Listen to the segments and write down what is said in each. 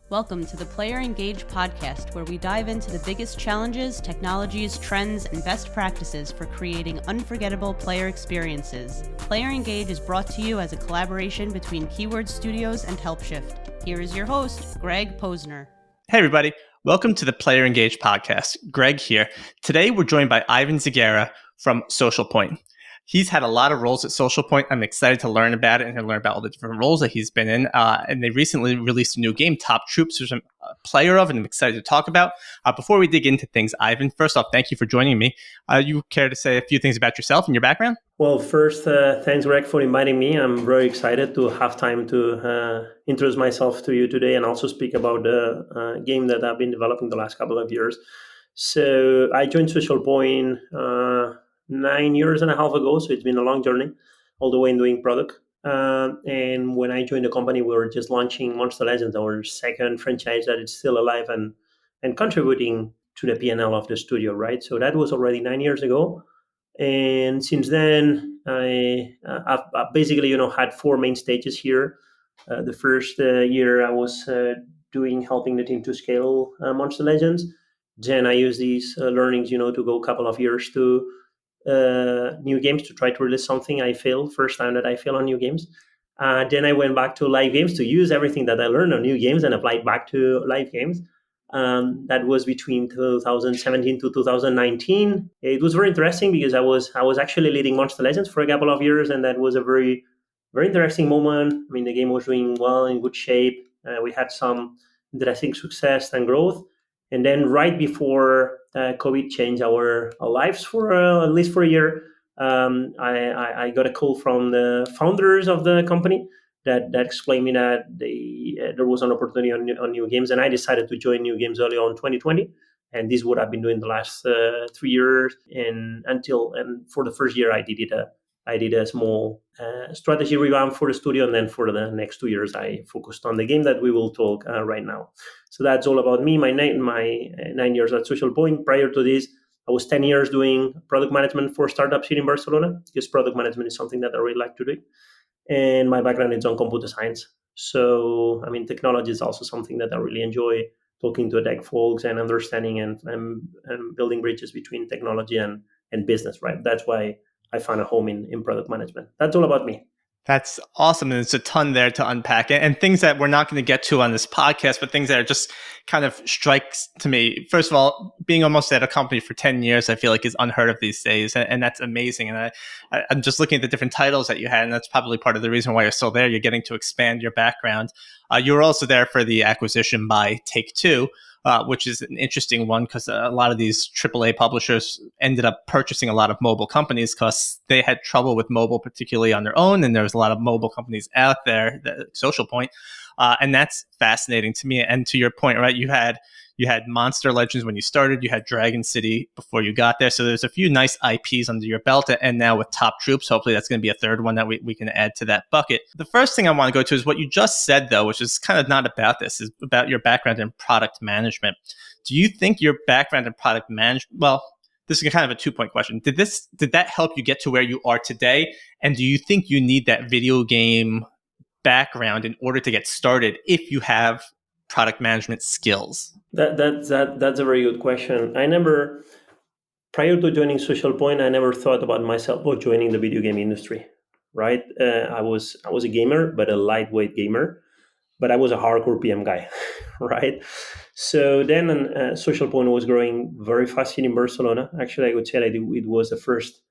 Welcome to the Player Engage podcast, where we dive into the biggest challenges, technologies, trends, and best practices for creating unforgettable player experiences. Player Engage is brought to you as a collaboration between Keyword Studios and HelpShift. Here is your host, Greg Posner. Hey, everybody. Welcome to the Player Engage podcast. Greg here. Today, we're joined by Ivan Zaguirre from SocialPoint. He's had a lot of roles at SocialPoint. I'm excited to learn about it and to learn about all the different roles that he's been in. And they recently released a new game, Top Troops, which I'm a player of and I'm excited to talk about. Before we dig into things, Ivan, first off, thank you for joining me. You care to say a few things about yourself and your background? Well, first, thanks, Greg, for inviting me. I'm very excited to have time to introduce myself to you today and also speak about the game that I've been developing the last couple of years. So I joined SocialPoint 9 years and a half ago, so it's been a long journey, all the way in doing product. And when I joined the company, we were just launching Monster Legends, our second franchise that is still alive and contributing to the P&L of the studio, right? So that was already 9 years ago. And since then, I've basically, had four main stages here. The first year I was helping the team to scale Monster Legends. Then I used these learnings, to go a couple of years to new games to try to release something. I failed first time that I failed on new games. Then I went back to live games to use everything that I learned on new games and apply it back to live games. That was between 2017 to 2019. It was very interesting because I was actually leading Monster Legends for a couple of years, and that was a very, very interesting moment. I mean, the game was doing well, in good shape. We had some interesting success and growth. And then right before COVID changed our lives for at least for a year, I got a call from the founders of the company that explained me that there was an opportunity on new games, and I decided to join new games early on 2020. And this is what I've been doing the last 3 years. And for the first year, I did a small strategy revamp for the studio, and then for the next 2 years, I focused on the game that we will talk right now. So that's all about me. My 9 years at SocialPoint. Prior to this, I was 10 years doing product management for startups here in Barcelona, because product management is something that I really like to do. And my background is on computer science. So, I mean, technology is also something that I really enjoy, talking to tech folks and understanding and building bridges between technology and business, right? That's why I found a home in product management. That's all about me. That's awesome. And it's a ton there to unpack and things that we're not going to get to on this podcast, but things that are just kind of strikes to me. First of all, being almost at a company for 10 years, I feel like is unheard of these days. And that's amazing. And I'm just looking at the different titles that you had, and that's probably part of the reason why you're still there. You're getting to expand your background. You were also there for the acquisition by Take-Two, which is an interesting one because a lot of these AAA publishers ended up purchasing a lot of mobile companies because they had trouble with mobile, particularly on their own. And there was a lot of mobile companies out there, SocialPoint. And that's fascinating to me. And to your point, right, you had Monster Legends when you started, you had Dragon City before you got there. So there's a few nice IPs under your belt. And now with Top Troops, hopefully that's going to be a third one that we can add to that bucket. The first thing I want to go to is what you just said, though, which is kind of not about this, is about your background in product management. Do you think your background in product management, well, this is kind of a 2-point question. Did that help you get to where you are today? And do you think you need that video game background in order to get started if you have product management skills? That's a very good question. Prior to joining SocialPoint, I never thought about myself or joining the video game industry, right? I was a gamer, but a lightweight gamer, but I was a hardcore PM guy, right? So then SocialPoint was growing very fast here in Barcelona. Actually, I would say that it was the first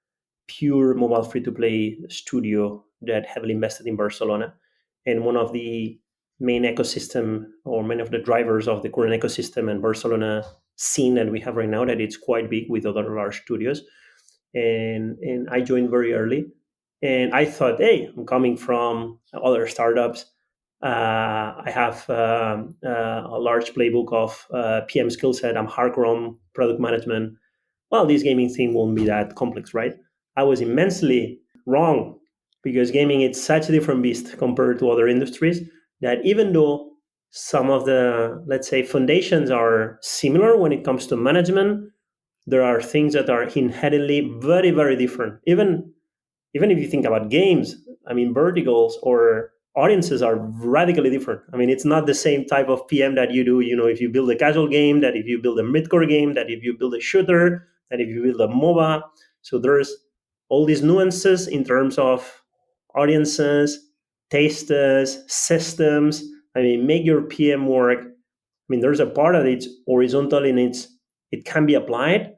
pure mobile free-to-play studio that heavily invested in Barcelona. And one of the main ecosystem or many of the drivers of the current ecosystem and Barcelona scene that we have right now, that it's quite big with other large studios. And I joined very early. And I thought, hey, I'm coming from other startups. I have a large playbook of PM skill set. I'm hardcore on product management. Well, this gaming thing won't be that complex, right? I was immensely wrong, because gaming is such a different beast compared to other industries, that even though some of the, let's say, foundations are similar when it comes to management, there are things that are inherently very, very different. Even if you think about games, I mean, verticals or audiences are radically different. I mean, it's not the same type of PM that you do, if you build a casual game, that if you build a mid-core game, that if you build a shooter, that if you build a MOBA. So there's all these nuances in terms of audiences, tastes, systems. I mean, make your PM work. I mean, there's a part that it's horizontal and it can be applied,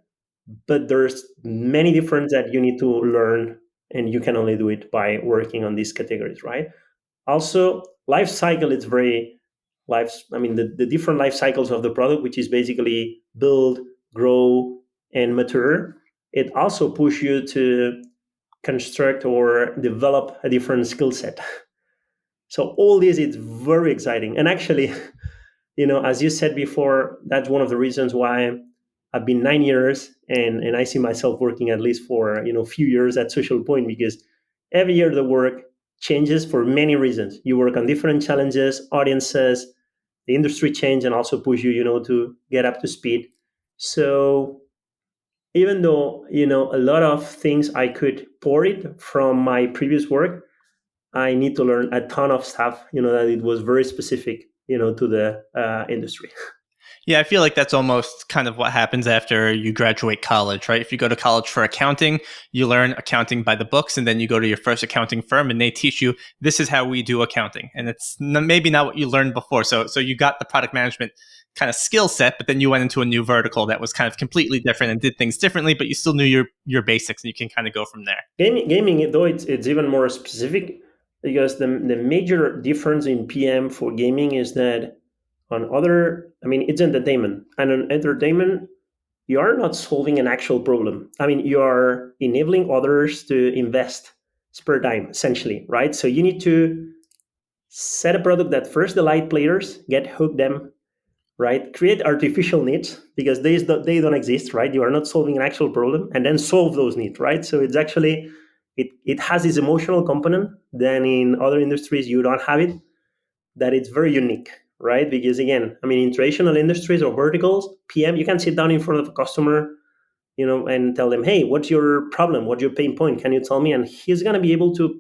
but there's many different that you need to learn, and you can only do it by working on these categories, right? Also, life cycle, it's very the different life cycles of the product, which is basically build, grow, and mature. It also push you to construct or develop a different skill set. So all this is very exciting. And actually, as you said before, that's one of the reasons why I've been 9 years, and I see myself working at least for a few years at SocialPoint, because every year the work changes for many reasons. You work on different challenges, audiences, the industry change, and also push you, to get up to speed. So even though a lot of things I could pour it from my previous work, I need to learn a ton of stuff. That it was very specific, to the industry. Yeah, I feel like that's almost kind of what happens after you graduate college, right? If you go to college for accounting, you learn accounting by the books, and then you go to your first accounting firm and they teach you, this is how we do accounting. And it's maybe not what you learned before. So you got the product management kind of skill set, but then you went into a new vertical that was kind of completely different and did things differently, but you still knew your basics, and you can kind of go from there. Gaming, though, it's even more specific, because the major difference in PM for gaming is that it's entertainment. And on entertainment, you are not solving an actual problem. I mean, you are enabling others to invest spare time, essentially, right? So you need to set a product that first delight players, get hooked them, right? Create artificial needs, because they don't exist, right? You are not solving an actual problem, and then solve those needs, right? So it's actually, it has this emotional component. Then in other industries, you don't have it, that it's very unique, right? Because again, in traditional industries or verticals, PM, you can sit down in front of a customer, and tell them, hey, what's your problem? What's your pain point? Can you tell me? And he's going to be able to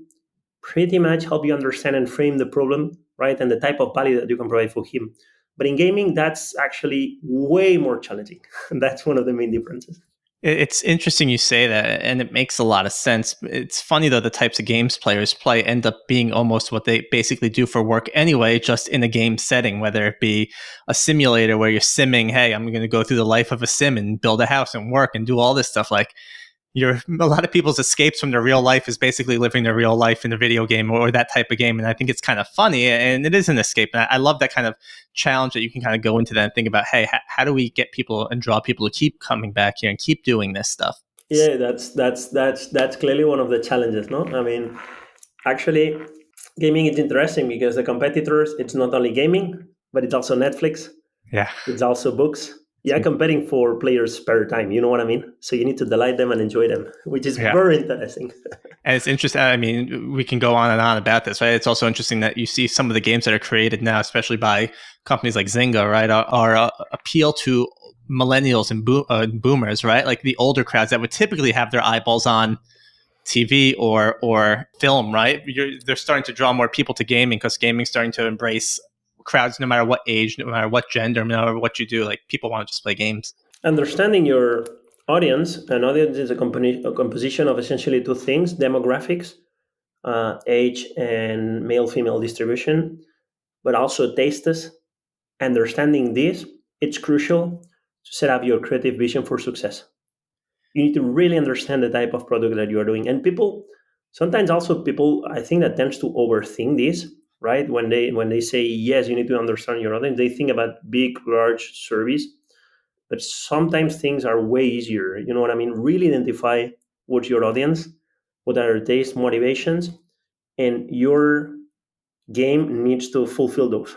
pretty much help you understand and frame the problem, right? And the type of value that you can provide for him. But in gaming, that's actually way more challenging. And that's one of the main differences. It's interesting you say that, and it makes a lot of sense. It's funny, though, the types of games players play end up being almost what they basically do for work anyway, just in a game setting, whether it be a simulator where you're simming, hey, I'm going to go through the life of a sim and build a house and work and do all this stuff. Like, a lot of people's escapes from their real life is basically living their real life in a video game or that type of game. And I think it's kind of funny, and it is an escape. And I love that kind of challenge that you can kind of go into that and think about, hey, how do we get people and draw people to keep coming back here and keep doing this stuff? Yeah, that's clearly one of the challenges, no? Actually, gaming is interesting because the competitors, it's not only gaming, but it's also Netflix. Yeah. It's also books. Yeah, competing for players' spare time. You know what I mean? So you need to delight them and enjoy them, which is very interesting. And it's interesting. We can go on and on about this, right? It's also interesting that you see some of the games that are created now, especially by companies like Zynga, right, are appeal to millennials and boomers, right? Like the older crowds that would typically have their eyeballs on TV or film, right? They're starting to draw more people to gaming because gaming's starting to embrace crowds no matter what age, no matter what gender, no matter what you do. Like, people want to just play games. Understanding your audience, an audience is a composition of essentially two things: demographics, age, and male-female distribution, but also tastes. Understanding this, it's crucial to set up your creative vision for success. You need to really understand the type of product that you are doing. And sometimes people, I think, that tends to overthink this, right? When they say, yes, you need to understand your audience, they think about big, large surveys. But sometimes things are way easier. You know what I mean? Really identify what's your audience, what are their taste, motivations, and your game needs to fulfill those.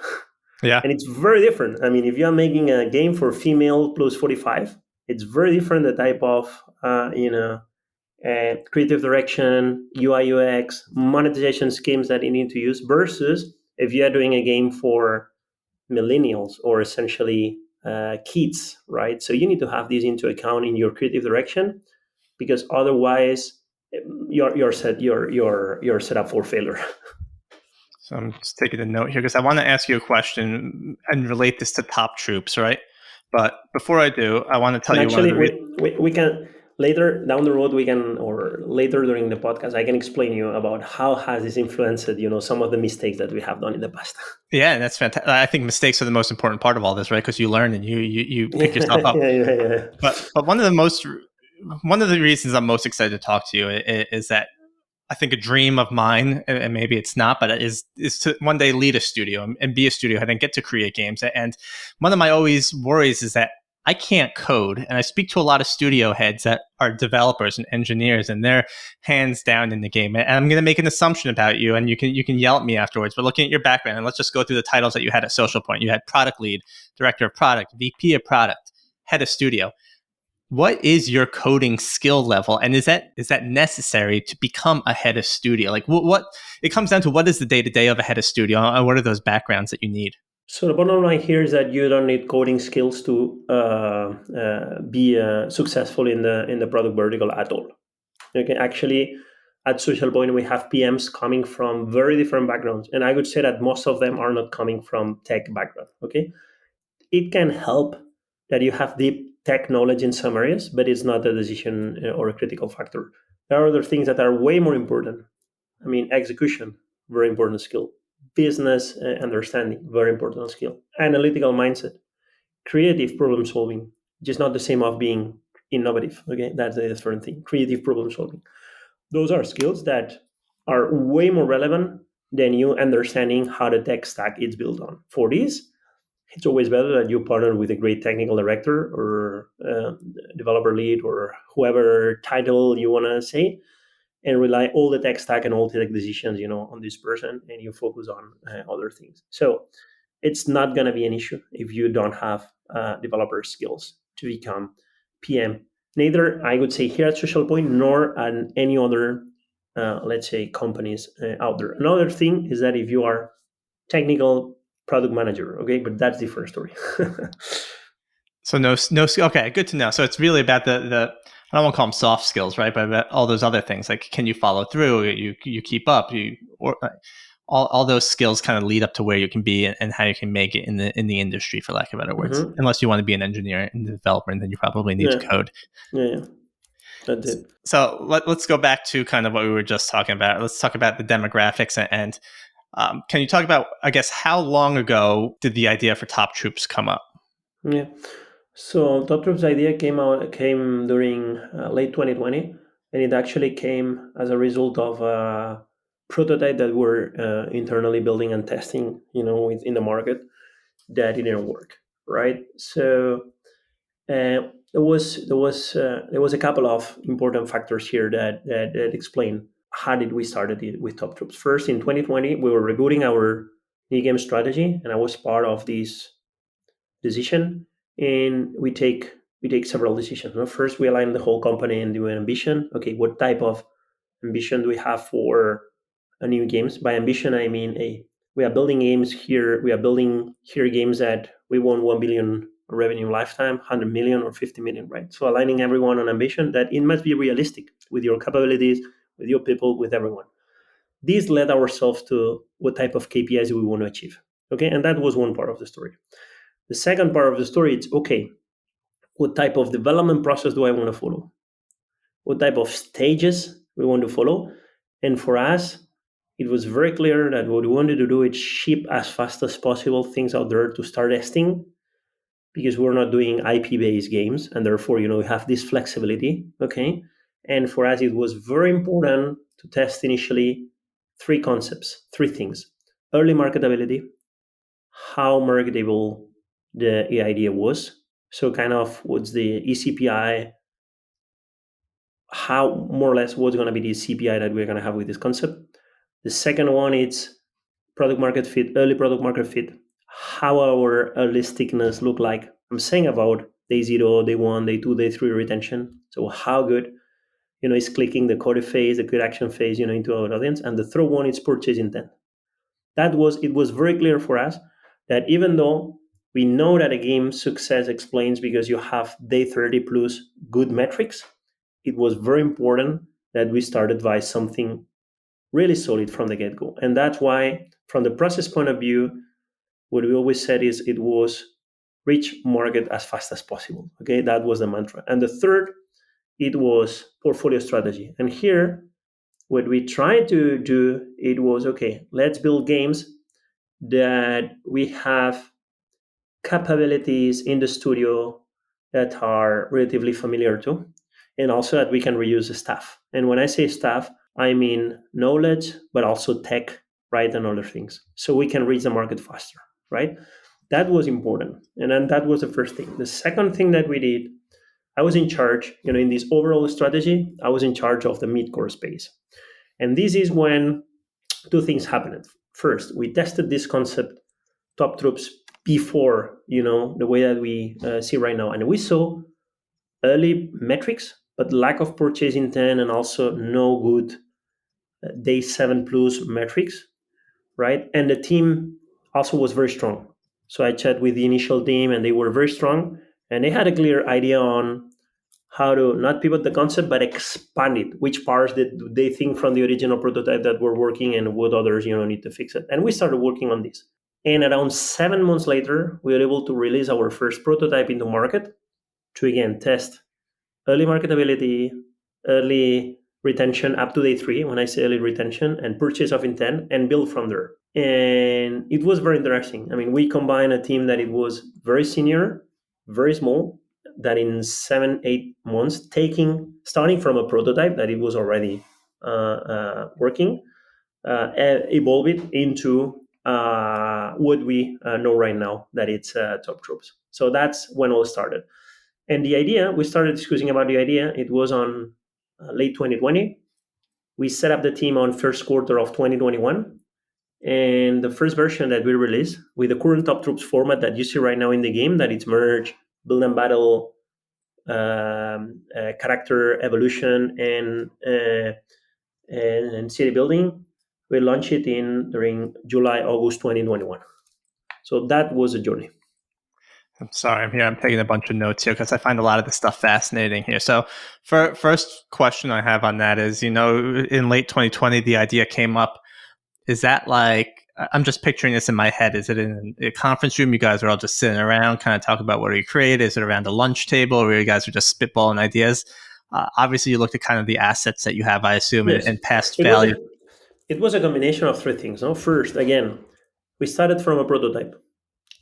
Yeah. And it's very different. If you're making a game for female plus 45, it's very different, the type of creative direction, UI, UX, monetization schemes that you need to use, versus if you're doing a game for millennials or essentially kids, right? So you need to have this into account in your creative direction, because otherwise you're set up for failure. So I'm just taking a note here because I want to ask you a question and relate this to Top Troops, right? But before I do, I want to tell And you one of actually, the we can later down the road, we can, or later during the podcast, I can explain you about how has this influenced, some of the mistakes that we have done in the past. Yeah, that's fantastic. I think mistakes are the most important part of all this, right? Because you learn and you pick yourself yeah, up. yeah. But one of the reasons I'm most excited to talk to you is that I think a dream of mine, and maybe it's not, but it is to one day lead a studio and be a studio head and get to create games. And one of my always worries is that I can't code, and I speak to a lot of studio heads that are developers and engineers, and they're hands down in the game. And I'm going to make an assumption about you, and you can yell at me afterwards. But looking at your background, and let's just go through the titles that you had at SocialPoint. You had product lead, director of product, VP of product, head of studio. What is your coding skill level, and is that necessary to become a head of studio? Like what it comes down to, what is the day to day of a head of studio, and what are those backgrounds that you need? So the bottom line here is that you don't need coding skills to be successful in the product vertical at all. Okay, actually, at SocialPoint we have PMs coming from very different backgrounds, and I would say that most of them are not coming from tech background. Okay, it can help that you have deep tech knowledge in some areas, but it's not a decision or a critical factor. There are other things that are way more important. I mean, execution, very important skill. Business understanding, very important skill. Analytical mindset, creative problem solving, just not the same of being innovative. Okay, that's a different thing. Creative problem solving. Those are skills that are way more relevant than you understanding how the tech stack is built on. For this, it's always better that you partner with a great technical director or developer lead or whoever title you want to say, and rely all the tech stack and all the tech decisions on this person, and you focus on other things. So it's not going to be an issue if you don't have developer skills to become PM. Neither, I would say, here at SocialPoint nor at any other let's say companies out there. Another thing is that if you are technical product manager, okay, but that's a different story. So no. Okay, good to know. So it's really about the I don't want to call them soft skills, right? But about all those other things, like can you follow through? You keep up. All those skills kind of lead up to where you can be and how you can make it in the industry, for lack of better words. Mm-hmm. Unless you want to be an engineer and developer, and then you probably need to Yeah, code. yeah, that's it. So let's go back to kind of what we were just talking about. Let's talk about the demographics and can you talk about, I guess, how long ago did the idea for Top Troops come up? Yeah. So Top Troops idea came during late 2020, and it actually came as a result of a prototype that we're internally building and testing, in the market that didn't work, right? So there was a couple of important factors here that explain how did we started it with Top Troops. First, in 2020, we were rebooting our new game strategy, and I was part of this decision. And we take several decisions. First, we align the whole company and do an ambition. Okay, what type of ambition do we have for a new games? By ambition, I mean we are building games here. We are building here games that we want 1 billion revenue lifetime, 100 million or 50 million, right? So aligning everyone on ambition that it must be realistic with your capabilities, with your people, with everyone. This led ourselves to what type of KPIs we want to achieve. Okay, and that was one part of the story. The second part of the story is, okay, what type of development process do I want to follow? What type of stages we want to follow? And for us, it was very clear that what we wanted to do is ship as fast as possible things out there to start testing, because we're not doing IP-based games, and therefore, we have this flexibility, okay? And for us, it was very important to test initially three concepts, three things: early marketability, how marketable the idea was. So kind of what's the eCPI, how more or less what's going to be the CPI that we're going to have with this concept. The second one is product market fit, early product market fit, how our early stickiness look like. I'm saying about day 0, day 1, day 2, day 3 retention. So how good, is clicking the code phase, the good action phase, into our audience. And the third one is purchase intent. It was very clear for us that even though we know that a game success explains because you have day 30 plus good metrics, it was very important that we started by something really solid from the get-go. And that's why from the process point of view, what we always said is it was reach market as fast as possible. Okay, that was the mantra. And the third, it was portfolio strategy. And here, what we tried to do, it was, okay, let's build games that we have capabilities in the studio that are relatively familiar to, and also that we can reuse the staff. And when I say staff, I mean knowledge, but also tech, right, and other things. So we can reach the market faster, right? That was important. And then that was the first thing. The second thing that we did, I was in charge, in this overall strategy, I was in charge of the mid-core space. And this is when two things happened. First, we tested this concept, top troops, before, the way that we see right now. And we saw early metrics, but lack of purchase intent and also no good day 7 plus metrics, right? And the team also was very strong. So I chatted with the initial team and they were very strong and they had a clear idea on how to not pivot the concept, but expand it. Which parts did they think from the original prototype that were working and what others, need to fix it. And we started working on this. And around 7 months later, we were able to release our first prototype into market to again test early marketability, early retention up to day 3, when I say early retention, and purchase of intent, and build from there. And it was very interesting. I mean, we combined a team that it was very senior, very small, that in 7-8 months, starting from a prototype that it was already working, evolve it into what we know right now, that it's top troops. So that's when all started. And the idea, we started discussing about the idea, it was on late 2020. We set up the team on first quarter of 2021. And the first version that we released with the current top troops format that you see right now in the game, that it's merge, build and battle, character evolution, and city building, we launched it during July, August 2021. So that was a journey. I'm sorry, I'm taking a bunch of notes here because I find a lot of this stuff fascinating here. So first question I have on that is, in late 2020, the idea came up. Is that like, I'm just picturing this in my head. Is it in a conference room? You guys are all just sitting around, kind of talk about what you create? Is it around a lunch table where you guys are just spitballing ideas? Obviously, you looked at kind of the assets that you have, I assume, yes, and past value. It was a combination of 3 things. No? First, again, we started from a prototype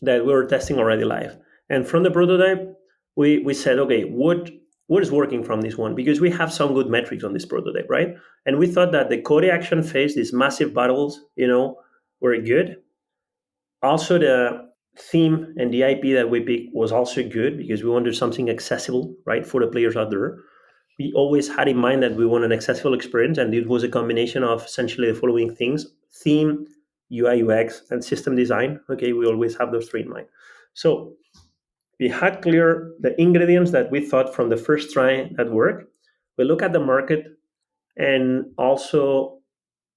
that we were testing already live. And from the prototype, we said, okay, what is working from this one? Because we have some good metrics on this prototype, right? And we thought that the code action phase, these massive battles, were good. Also, the theme and the IP that we picked was also good because we wanted something accessible, right, for the players out there. We always had in mind that we want an accessible experience, and it was a combination of essentially the following things: theme, UI, UX, and system design. Okay, we always have those 3 in mind. So we had clear the ingredients that we thought from the first try that work. We look at the market, and also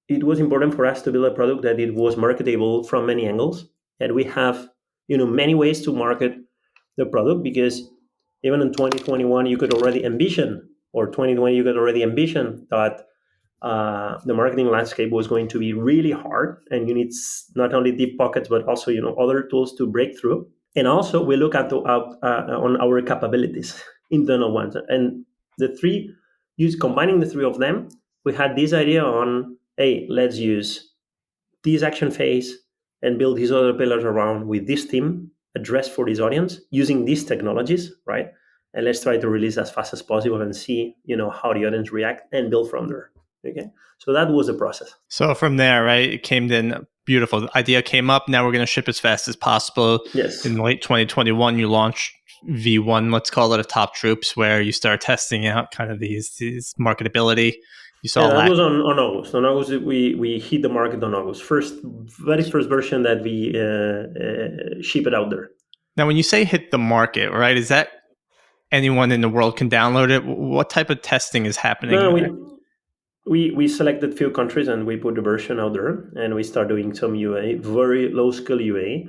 it was important for us to build a product that it was marketable from many angles, and we have many ways to market the product, because even in 2021 you could already envision, or 2020 you could already envision that the marketing landscape was going to be really hard, and you need not only deep pockets but also other tools to break through. And also we look at on our capabilities, internal ones, and combining the 3 of them, we had this idea on, hey, let's use this action phase and build these other pillars around with this team, address for this audience using these technologies, right? And let's try to release as fast as possible and see, how the audience react and build from there. Okay. So that was the process. So from there, right, it came in beautiful. The idea came up. Now we're going to ship as fast as possible. Yes. In late 2021, you launched V1, let's call it, a top troops, where you start testing out kind of these marketability. You saw that was on August. On August, we hit the market on August. Very first version that we ship it out there. Now, when you say hit the market, right, is that anyone in the world can download it? What type of testing is happening? No, we selected few countries and we put the version out there, and we start doing some UA, very low scale UA,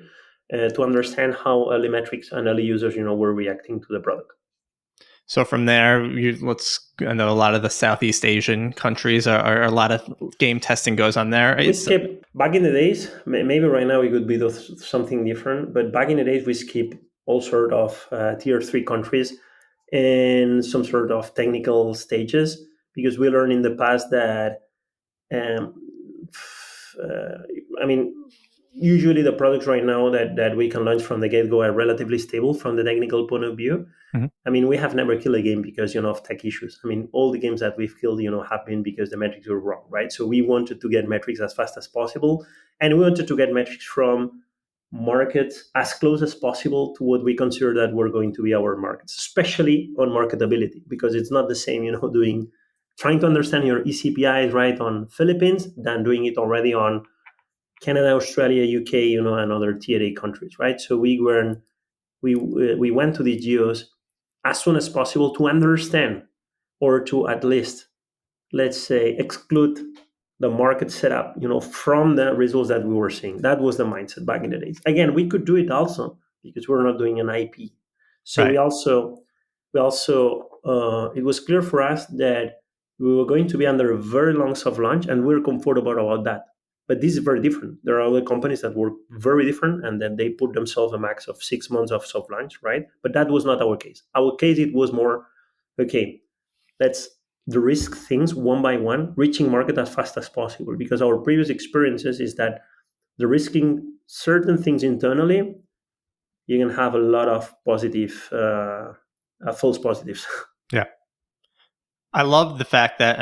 to understand how early metrics and early users, were reacting to the product. So from there, I know a lot of the Southeast Asian countries are a lot of game testing goes on there. We skip back in the days. Maybe right now we could be something different, but back in the days we skip all sort of tier 3 countries and some sort of technical stages, because we learned in the past that um, uh, I mean, usually the products right now that we can launch from the get-go are relatively stable from the technical point of view. Mhm. I mean, we have never killed a game because, of tech issues. I mean, all the games that we've killed, have been because the metrics were wrong, right? So we wanted to get metrics as fast as possible, and we wanted to get metrics from markets as close as possible to what we consider that were going to be our markets, especially on marketability, because it's not the same, trying to understand your eCPIs right on Philippines than doing it already on Canada, Australia, UK, and other tier A countries, right? So we went to the geos as soon as possible to understand, or to at least, let's say, exclude the market setup, from the results that we were seeing. That was the mindset back in the days. Again, we could do it also because we're not doing an IP. So Right. we also it was clear for us that we were going to be under a very long soft launch, and we were comfortable about that. But this is very different. There are other companies that work very different, and then they put themselves a max of 6 months of soft launch, right? But that was not our case. Our case, it was more, okay, let's de-risk things one by one, reaching market as fast as possible. Because our previous experiences is that the risking certain things internally, you can have a lot of positive, false positives. Yeah. I love the fact that,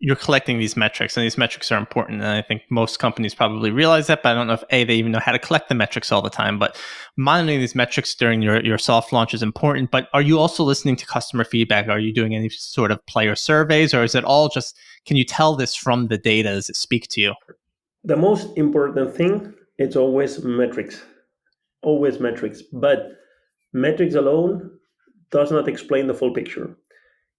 you're collecting these metrics, and these metrics are important. And I think most companies probably realize that, but I don't know if they even know how to collect the metrics all the time. But monitoring these metrics during your soft launch is important. But are you also listening to customer feedback? Are you doing any sort of player surveys, or is it all just, can you tell this from the data? Does it speak to you? The most important thing, it's always metrics. But metrics alone does not explain the full picture.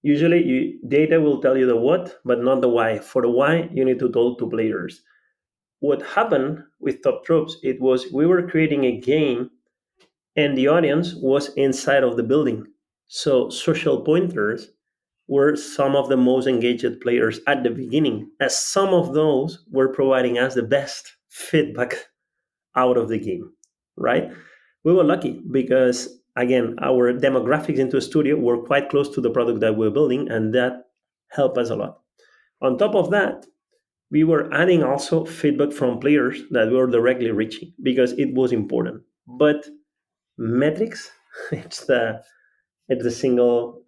Usually, data will tell you the what, but not the why. For the why, you need to talk to players. What happened with Top Troops, it was we were creating a game, and the audience was inside of the building. So social pointers were some of the most engaged players at the beginning, as some of those were providing us the best feedback out of the game, right? We were lucky because, again, our demographics into a studio were quite close to the product that we we're building, and that helped us a lot. On top of that, we were adding also feedback from players that we were directly reaching because it was important. But metrics, it's the single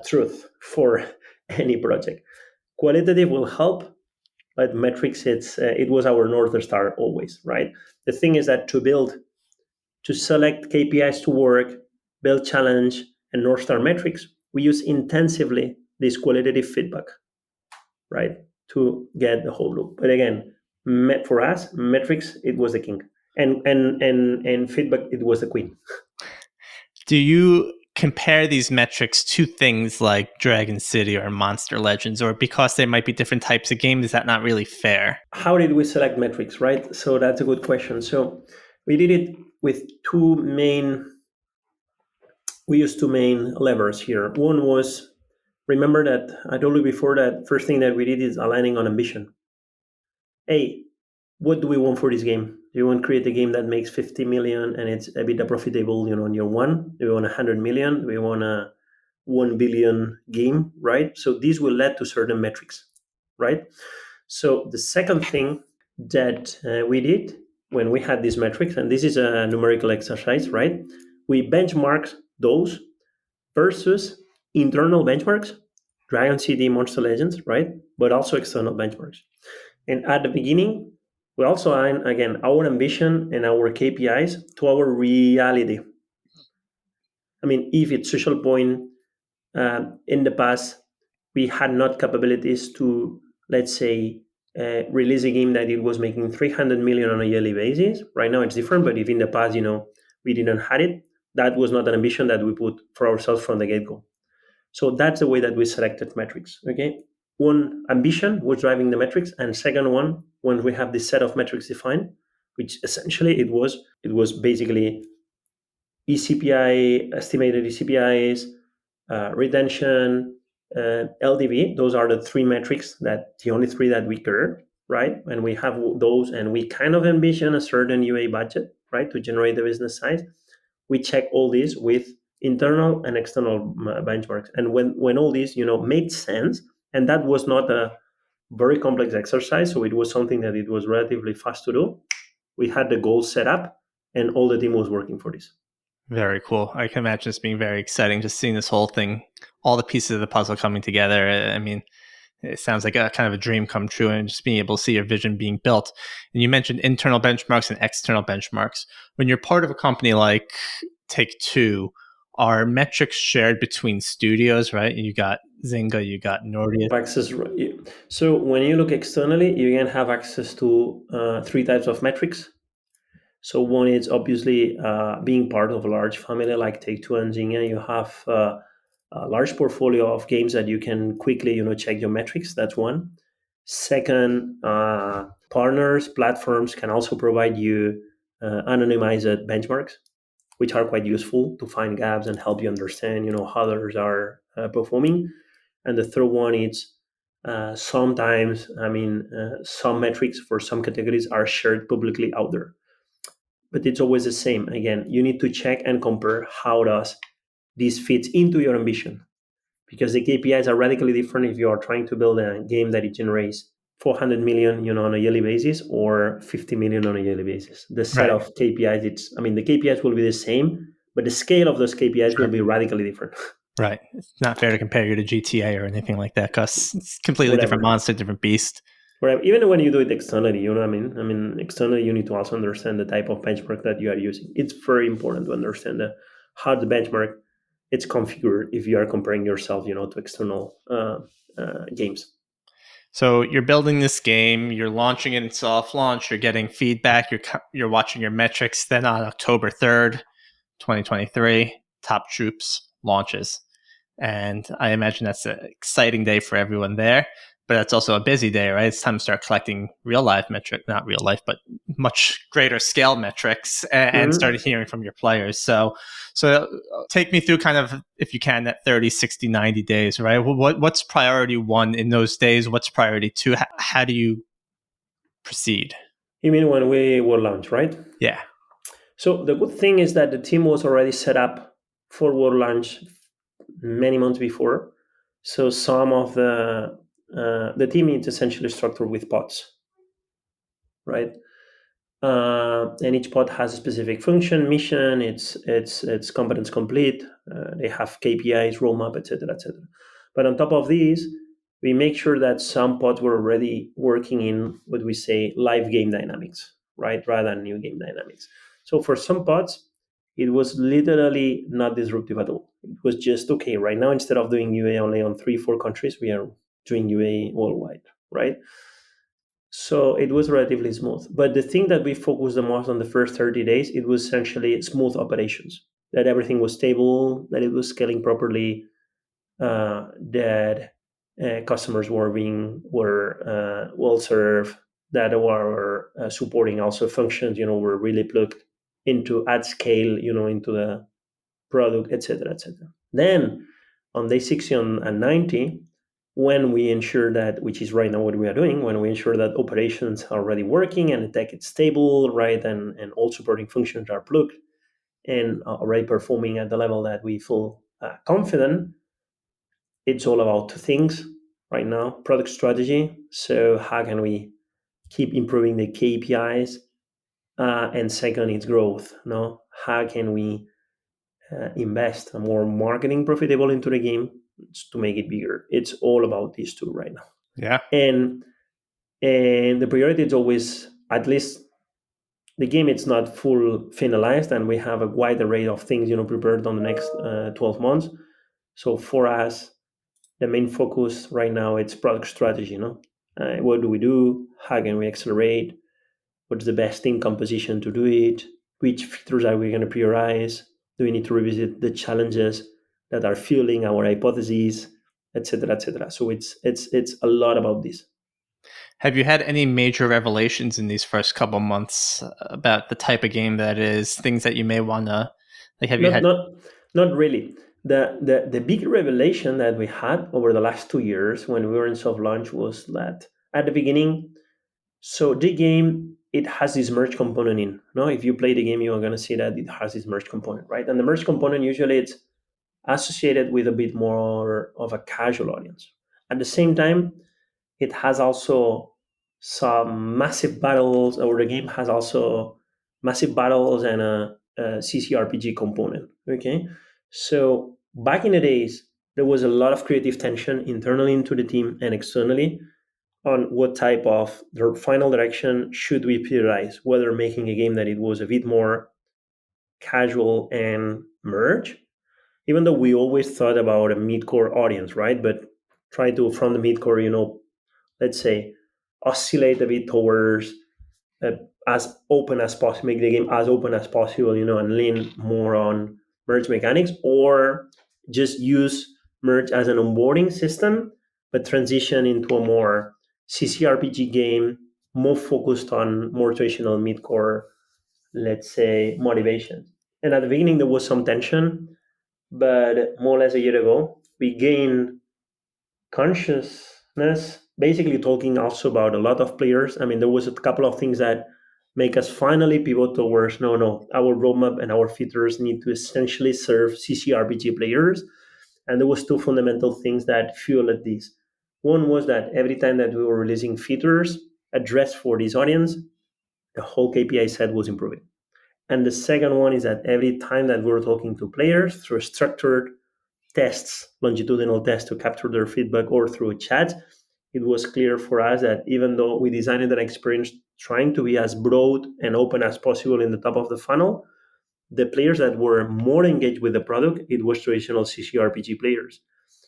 truth for any project. Qualitative will help, but metrics, it was our north star always, right? The thing is that to select KPIs to work, build challenge, and north star metrics, we use intensively this qualitative feedback, right, to get the whole loop. But again, for us, metrics, it was the king, and feedback, it was the queen. Do you compare these metrics to things like Dragon City or Monster Legends, or because they might be different types of games, is that not really fair? How did we select metrics, right? So that's a good question. So we did it with we used two main levers here. One was, remember that I told you before that first thing that we did is aligning on ambition. Hey, what do we want for this game? Do you want to create a game that makes 50 million and it's a bit profitable, on year one? Do we want 100 million? Do we want a 1 billion game, right? So these will lead to certain metrics, right? So the second thing that we did when we had these metrics, and this is a numerical exercise, right? We benchmarked those versus internal benchmarks, Dragon City, Monster Legends, right? But also external benchmarks. And at the beginning, we also align, again, our ambition and our KPIs to our reality. I mean, if it's SocialPoint, in the past, we had not capabilities to, let's say, release a game that it was making 300 million on a yearly basis. Right now, it's different. But if in the past, we didn't have it, that was not an ambition that we put for ourselves from the get-go. So that's the way that we selected metrics. Okay, one ambition was driving the metrics, and second one, when we have this set of metrics defined, which essentially it was basically ECPI, estimated ECPIs, retention, LTV. Those are the three metrics, the only three that we care, right? And we have those, and we kind of envision a certain UA budget, right, to generate the business size. We check all these with internal and external benchmarks, and when all these made sense, and that was not a very complex exercise, so it was something that it was relatively fast to do. We had the goals set up, and all the team was working for this. Very cool. I can imagine this being very exciting, just seeing this whole thing, all the pieces of the puzzle coming together. I mean, it sounds like a kind of a dream come true, and just being able to see your vision being built. And you mentioned internal benchmarks and external benchmarks. When you're part of a company like Take-Two, are metrics shared between studios, right? You got Zynga, you got Nordeus. Access. So when you look externally, you can have access to three types of metrics. So one is obviously being part of a large family like Take-Two and Zynga. You have a large portfolio of games that you can quickly, check your metrics. That's one. Second, partners, platforms can also provide you anonymized benchmarks, which are quite useful to find gaps and help you understand, how others are performing. And the third one is sometimes, some metrics for some categories are shared publicly out there, but it's always the same. Again, you need to check and compare how does this fits into your ambition, because the KPIs are radically different if you are trying to build a game that it generates 400 million, on a yearly basis, or 50 million on a yearly basis. The set of KPIs, the KPIs will be the same, but the scale of those KPIs will be radically different. Right. It's not fair to compare you to GTA or anything like that, because it's completely different monster, different beast. Right. Even when you do it externally, externally you need to also understand the type of benchmark that you are using. It's very important to understand how the benchmark it's configured if you are comparing yourself, to external games. So you're building this game, you're launching it in soft launch, you're getting feedback, you're watching your metrics. Then on October 3rd, 2023, Top Troops launches. And I imagine that's an exciting day for everyone there, but that's also a busy day, right? It's time to start collecting real life metrics, not real life, but much greater scale metrics, and start hearing from your players. So take me through kind of, if you can, that 30, 60, 90 days, right? What's priority one in those days? What's priority two? How do you proceed? You mean when we will launch, right? Yeah. So the good thing is that the team was already set up for world launch many months before. So some of the team is essentially structured with pods, right? And each pod has a specific function, mission. It's competence complete. They have KPIs, roadmap, etc., etc. But on top of these, we make sure that some pods were already working in what we say live game dynamics, right, rather than new game dynamics. So for some pods, it was literally not disruptive at all. It was just okay. Right now, instead of doing UA only on 3-4 countries, we are doing UA worldwide, right? So it was relatively smooth. But the thing that we focused the most on the first 30 days, it was essentially smooth operations, that everything was stable, that it was scaling properly, that customers were well served, that were supporting also functions, were really plugged into at scale, into the product, etc., etc. Then on day 60 and 90, when we ensure that, which is right now what we are doing, when we ensure that operations are already working and the tech is stable, right, and all supporting functions are plugged and already performing at the level that we feel confident, it's all about two things right now: product strategy. So how can we keep improving the KPIs? And second, it's growth. No, how can we invest more marketing profitable into the game to make it bigger? It's all about these two right now. Yeah. And the priority is always, at least the game it's not full finalized, and we have a wide array of things prepared on the next 12 months. So for us, the main focus right now it's product strategy. What do we do? How can we accelerate? What's the best team composition to do it? Which features are we going to prioritize? Do we need to revisit the challenges that are fueling our hypotheses, etc., etc.? So it's a lot about this. Have you had any major revelations in these first couple months about the type of game that is, things that you may want to, like, have you had? Not really. The big revelation that we had over the last 2 years when we were in soft launch was that at the beginning, so the game, it has this merge component in. No, if you play the game, you are going to see that it has this merge component, right? And the merge component usually it's associated with a bit more of a casual audience. At the same time, it has also some massive battles, or the game has also massive battles and a CCRPG component. Okay, so back in the days, there was a lot of creative tension internally into the team and externally on what type of the final direction should we prioritize, whether making a game that it was a bit more casual and merge, even though we always thought about a mid-core audience, right? But try to, from the mid-core, let's say, oscillate a bit towards uh, as open as possible, make the game as open as possible, and lean more on merge mechanics, or just use merge as an onboarding system, but transition into a more CCRPG game, more focused on more traditional mid-core, let's say, motivation. And at the beginning, there was some tension, but more or less a year ago, we gained consciousness, basically talking also about a lot of players. I mean, there was a couple of things that make us finally pivot towards no, our roadmap and our features need to essentially serve CCRPG players. And there was two fundamental things that fueled this. One was that every time that we were releasing features addressed for this audience, the whole KPI set was improving. And the second one is that every time that we were talking to players through structured tests, longitudinal tests to capture their feedback, or through chat, it was clear for us that even though we designed an experience trying to be as broad and open as possible in the top of the funnel, the players that were more engaged with the product, it was traditional CCRPG players.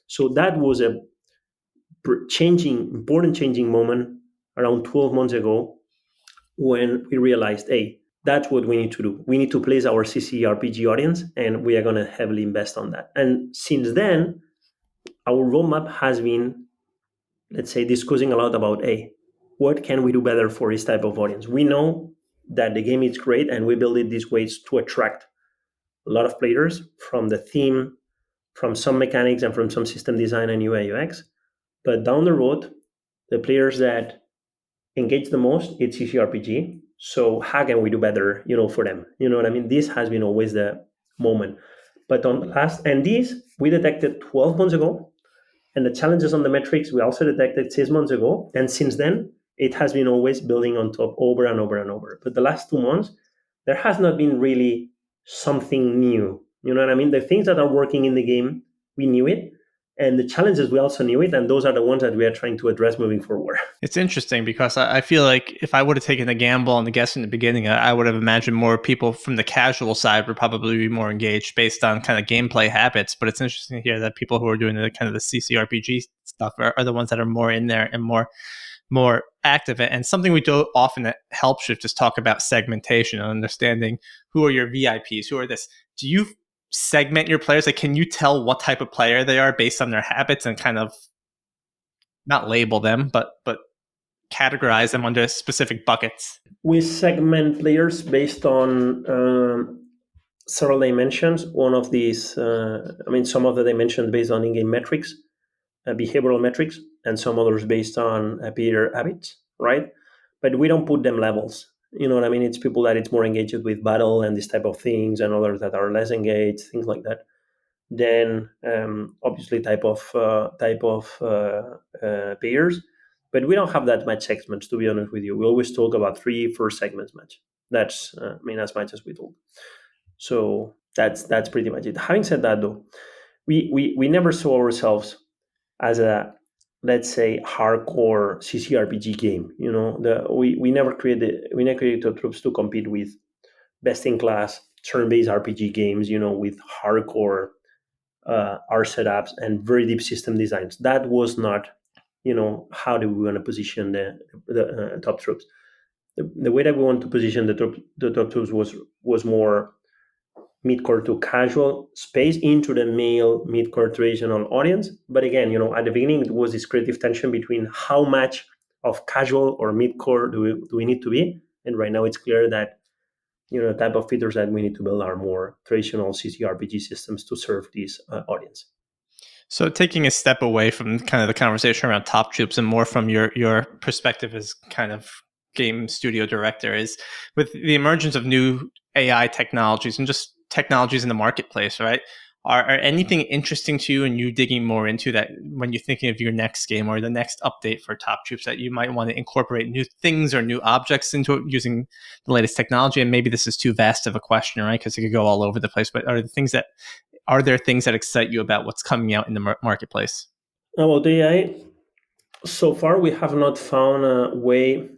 So that was a important changing moment around 12 months ago, when we realized, hey, that's what we need to do. We need to place our CCRPG audience, and we are going to heavily invest on that. And since then, our roadmap has been, let's say, discussing a lot about, hey, what can we do better for this type of audience? We know that the game is great, and we build it these ways to attract a lot of players from the theme, from some mechanics, and from some system design and UI UX. But down the road, the players that engage the most, it's CCRPG. So how can we do better, for them? You know what I mean? This has been always the moment. But on the last, and this we detected 12 months ago, and the challenges on the metrics we also detected 6 months ago. And since then, it has been always building on top over and over and over. But the last 2 months, there has not been really something new. You know what I mean? The things that are working in the game, we knew it. And the challenges, we also knew it. And those are the ones that we are trying to address moving forward. It's interesting because I feel like if I would have taken a gamble on the guess in the beginning, I would have imagined more people from the casual side would probably be more engaged based on kind of gameplay habits. But it's interesting to hear that people who are doing the kind of the CCRPG stuff are the ones that are more in there and more active. And something we do often at HelpShift is talk about segmentation and understanding who are your VIPs, who are this. Do you segment your players? Like, can you tell what type of player they are based on their habits and kind of not label them, but categorize them under specific buckets? We segment players based on several dimensions. One of these, some of the dimensions based on in-game metrics, behavioral metrics, and some others based on player habits, right? But we don't put them levels. You know what I mean? It's people that it's more engaged with battle and this type of things, and others that are less engaged, things like that. Then obviously type of payers, but we don't have that much segments, to be honest with you. We always talk about 3 first segments match. That's as much as we talk. So that's pretty much it. Having said that, though, we never saw ourselves as a, let's say, hardcore CCRPG game. We never created troops to compete with best in class turn-based RPG games. With hardcore our setups and very deep system designs. That was not, how do we want to position the top troops. The way that we want to position the top troops was more mid-core to casual space into the male mid-core traditional audience. But again, at the beginning, it was this creative tension between how much of casual or mid-core do we need to be. And right now it's clear that the type of features that we need to build are more traditional CCRPG systems to serve this audience. So taking a step away from kind of the conversation around top troops and more from your perspective as kind of game studio director, is with the emergence of new AI technologies and just technologies in the marketplace, right? Are anything interesting to you and you digging more into that when you're thinking of your next game or the next update for top troops that you might want to incorporate new things or new objects into it using the latest technology? And maybe this is too vast of a question, right? Because it could go all over the place, but are there things that excite you about what's coming out in the marketplace? About AI, so far we have not found a way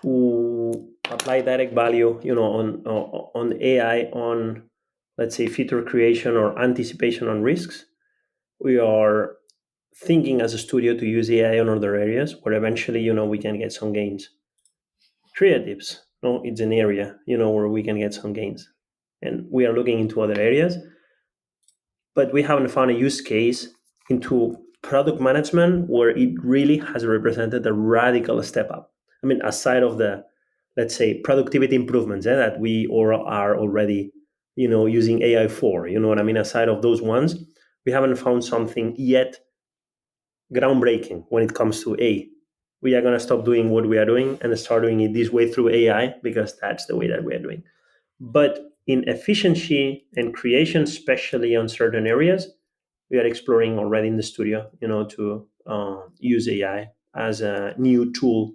to apply direct value, on AI, on, let's say, feature creation or anticipation on risks. We are thinking as a studio to use AI on other areas where eventually, we can get some gains. Creatives, no, it's an area, where we can get some gains, and we are looking into other areas, but we haven't found a use case into product management where it really has represented a radical step up. I mean, aside of the, let's say, productivity improvements that we are already, using AI for, you know what I mean? Aside of those ones, we haven't found something yet groundbreaking when it comes to AI. We are going to stop doing what we are doing and start doing it this way through AI because that's the way that we are doing. But in efficiency and creation, especially on certain areas, we are exploring already in the studio, to use AI as a new tool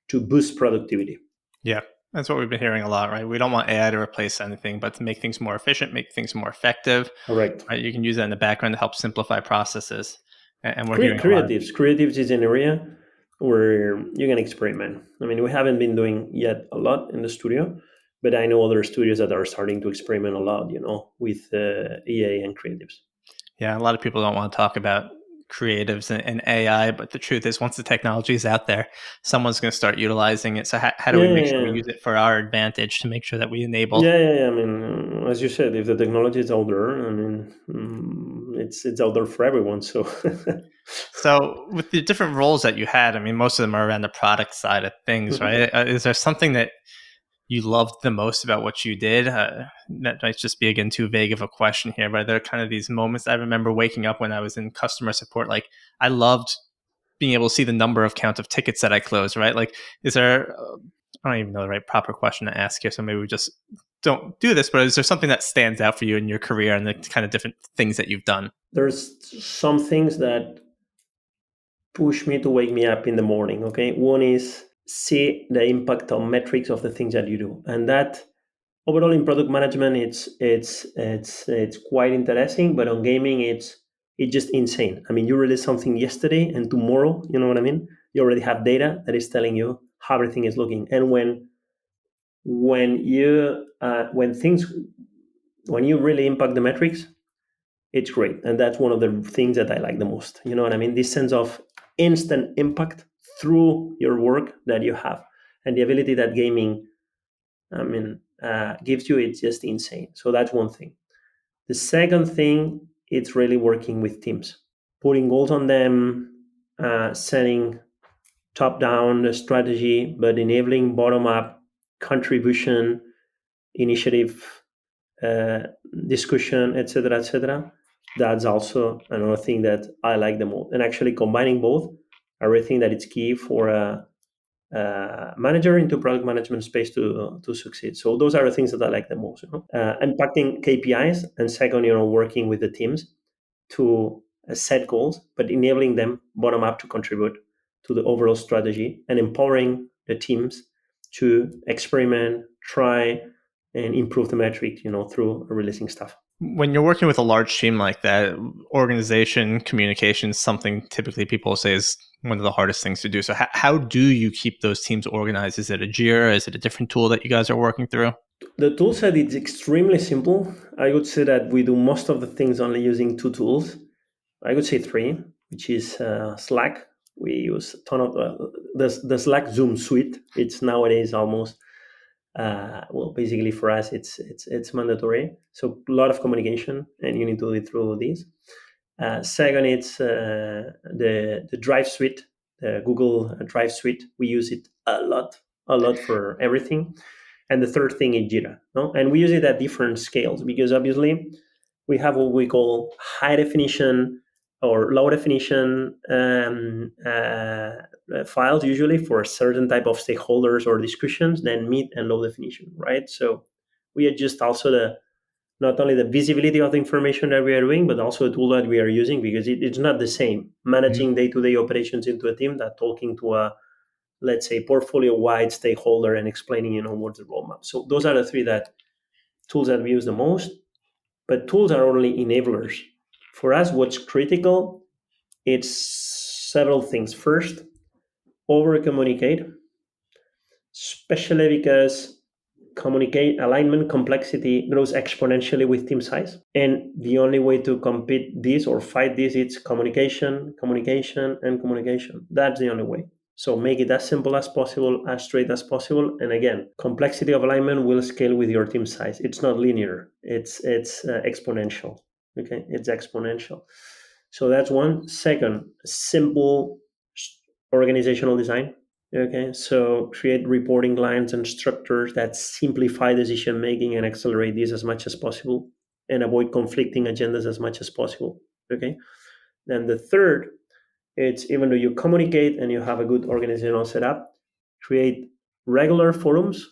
to boost productivity. Yeah, that's what we've been hearing a lot, right? We don't want AI to replace anything, but to make things more efficient, make things more effective. Correct. Right? You can use that in the background to help simplify processes. And we're hearing a lot. Creatives is an area where you can experiment. I mean, we haven't been doing yet a lot in the studio, but I know other studios that are starting to experiment a lot, with EA and creatives. Yeah, a lot of people don't want to talk about creatives and AI, but the truth is, once the technology is out there, someone's going to start utilizing it. So how do we make sure we use it for our advantage to make sure that we enable? Yeah. I mean, as you said, if the technology is out there, I mean, it's out there for everyone. So, So with the different roles that you had, I mean, most of them are around the product side of things, right? Is there something that you loved the most about what you did? That might just be, again, too vague of a question here, but there are kind of these moments. I remember waking up when I was in customer support, like I loved being able to see the number of count of tickets that I closed, right? Like, is there, I don't even know the right proper question to ask here, so maybe we just don't do this, but is there something that stands out for you in your career and the kind of different things that you've done? There's some things that push me to wake me up in the morning. Okay, one is see the impact on metrics of the things that you do, and that overall in product management, it's quite interesting. But on gaming, it's just insane. I mean, you release something yesterday, and tomorrow, you know what I mean? You already have data that is telling you how everything is looking, and when you really impact the metrics, it's great. And that's one of the things that I like the most. You know what I mean? This sense of instant impact through your work that you have, and the ability that gaming, gives you, it's just insane. So that's one thing. The second thing, it's really working with teams, putting goals on them, setting top down strategy, but enabling bottom up contribution, initiative, uh, discussion, etc., etc. That's also another thing that I like the most. And actually, combining both, everything that is key for a manager into product management space to succeed. So those are the things that I like the most. Impacting KPIs, and second, working with the teams to set goals, but enabling them bottom up to contribute to the overall strategy, and empowering the teams to experiment, try, and improve the metric, through releasing stuff. When you're working with a large team like that, organization, communication is something typically people say is one of the hardest things to do. So how do you keep those teams organized? Is it a Jira? Is it a different tool that you guys are working through? The tool set is extremely simple. I would say that we do most of the things only using two tools. I would say three, which is Slack. We use a ton of the Slack Zoom suite. It's nowadays almost basically for us, it's mandatory. So a lot of communication, and you need to do it through this. Second, it's the Drive suite, the Google Drive suite. We use it a lot for everything. And the third thing is Jira. No? And we use it at different scales because obviously we have what we call high definition or low definition files usually for a certain type of stakeholders or discussions, then mid and low definition, right? So we adjust also not only the visibility of the information that we are doing, but also the tool that we are using, because it's not the same managing day-to-day operations into a team that talking to a, let's say, portfolio-wide stakeholder and explaining, what's the roadmap. So those are the three tools that we use the most. But tools are only enablers. For us, what's critical, it's several things. First, over-communicate, especially because communicate alignment complexity grows exponentially with team size, and the only way to compete this or fight this is communication. That's the only way. So make it as simple as possible, as straight as possible, and again, complexity of alignment will scale with your team size. It's not linear, it's exponential. Okay, it's exponential. So that's one. Second, simple organizational design. Okay, so create reporting lines and structures that simplify decision making and accelerate this as much as possible, and avoid conflicting agendas as much as possible. Okay, then the third, it's even though you communicate and you have a good organizational setup, create regular forums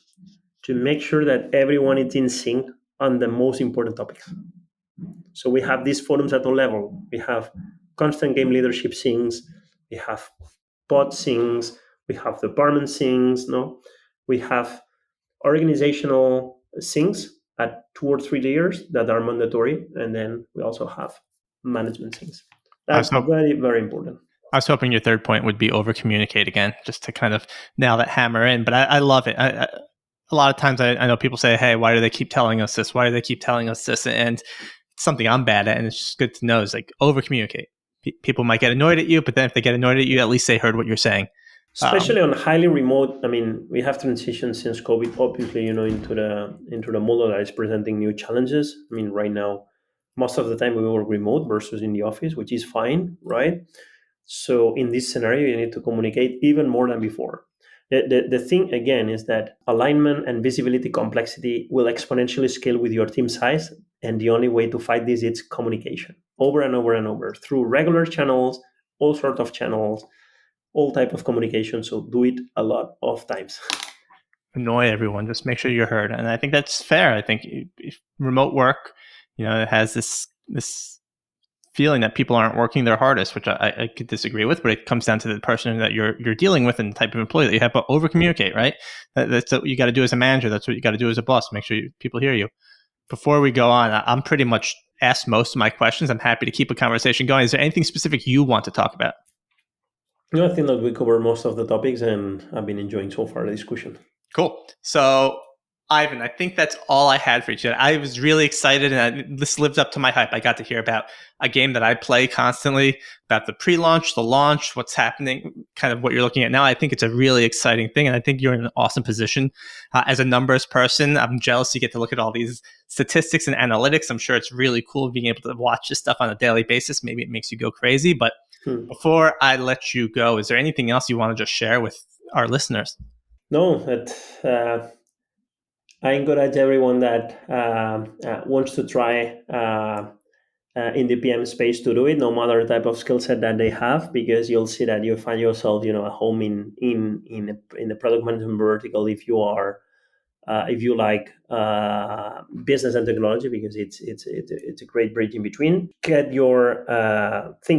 to make sure that everyone is in sync on the most important topics. So we have these forums at all level. We have constant game leadership syncs, we have pod syncs, we have department syncs, no? We have organizational syncs at 2 or 3 layers that are mandatory, and then we also have management syncs. That's very, very important. I was hoping your third point would be over communicate again, just to kind of nail that hammer in. But I love it. A lot of times I know people say, hey, why do they keep telling us this? Why do they keep telling us this? And it's something I'm bad at, and it's just good to know is like over communicate. People might get annoyed at you, but then if they get annoyed at you, at least they heard what you're saying. Especially on highly remote. I mean, we have transitioned since COVID, obviously, into the model that is presenting new challenges. I mean, right now, most of the time we work remote versus in the office, which is fine, right? So in this scenario, you need to communicate even more than before. The thing, again, is that alignment and visibility complexity will exponentially scale with your team size. And the only way to fight this is communication over and over and over through regular channels, all sorts of channels, all type of communication. So do it a lot of times. Annoy everyone. Just make sure you're heard. And I think that's fair. I think if remote work, it has this feeling that people aren't working their hardest, which I could disagree with, but it comes down to the person that you're dealing with and the type of employee that you have. But over communicate, right? That's what you got to do as a manager. That's what you got to do as a boss. Make sure people hear you. Before we go on, I'm pretty much asked most of my questions. I'm happy to keep a conversation going. Is there anything specific you want to talk about? No, I think that we covered most of the topics, and I've been enjoying so far the discussion. Cool. So, Ivan, I think that's all I had for you today. I was really excited, and this lived up to my hype. I got to hear about a game that I play constantly, about the pre-launch, the launch, what's happening, kind of what you're looking at now. I think it's a really exciting thing, and I think you're in an awesome position. As a numbers person, I'm jealous you get to look at all these statistics and analytics. I'm sure it's really cool being able to watch this stuff on a daily basis. Maybe it makes you go crazy, but before I let you go, is there anything else you want to just share with our listeners? No, I encourage everyone that wants to try in the PM space to do it, no matter the type of skill set that they have, because you'll see that you find yourself, at home in the product management vertical if you are if you like business and technology, because it's a great bridge in between. Think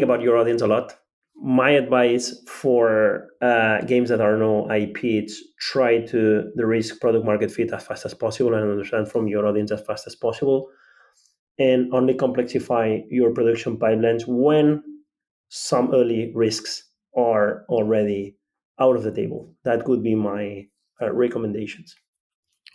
about your audience a lot. My advice for games that are no IP, it's try to de-risk product market fit as fast as possible and understand from your audience as fast as possible, and only complexify your production pipelines when some early risks are already out of the table. That could be my recommendations.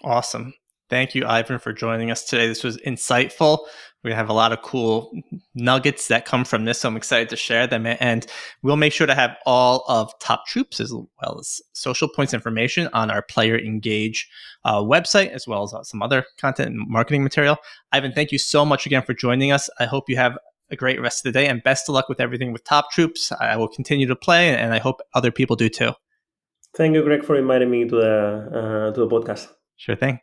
Awesome. Thank you, Ivan, for joining us today. This was insightful. We have a lot of cool nuggets that come from this, so I'm excited to share them. And we'll make sure to have all of Top Troops as well as SocialPoint's information on our Player Engage website, as well as some other content and marketing material. Ivan, thank you so much again for joining us. I hope you have a great rest of the day, and best of luck with everything with Top Troops. I will continue to play, and I hope other people do too. Thank you, Greg, for inviting me to the podcast. Sure thing.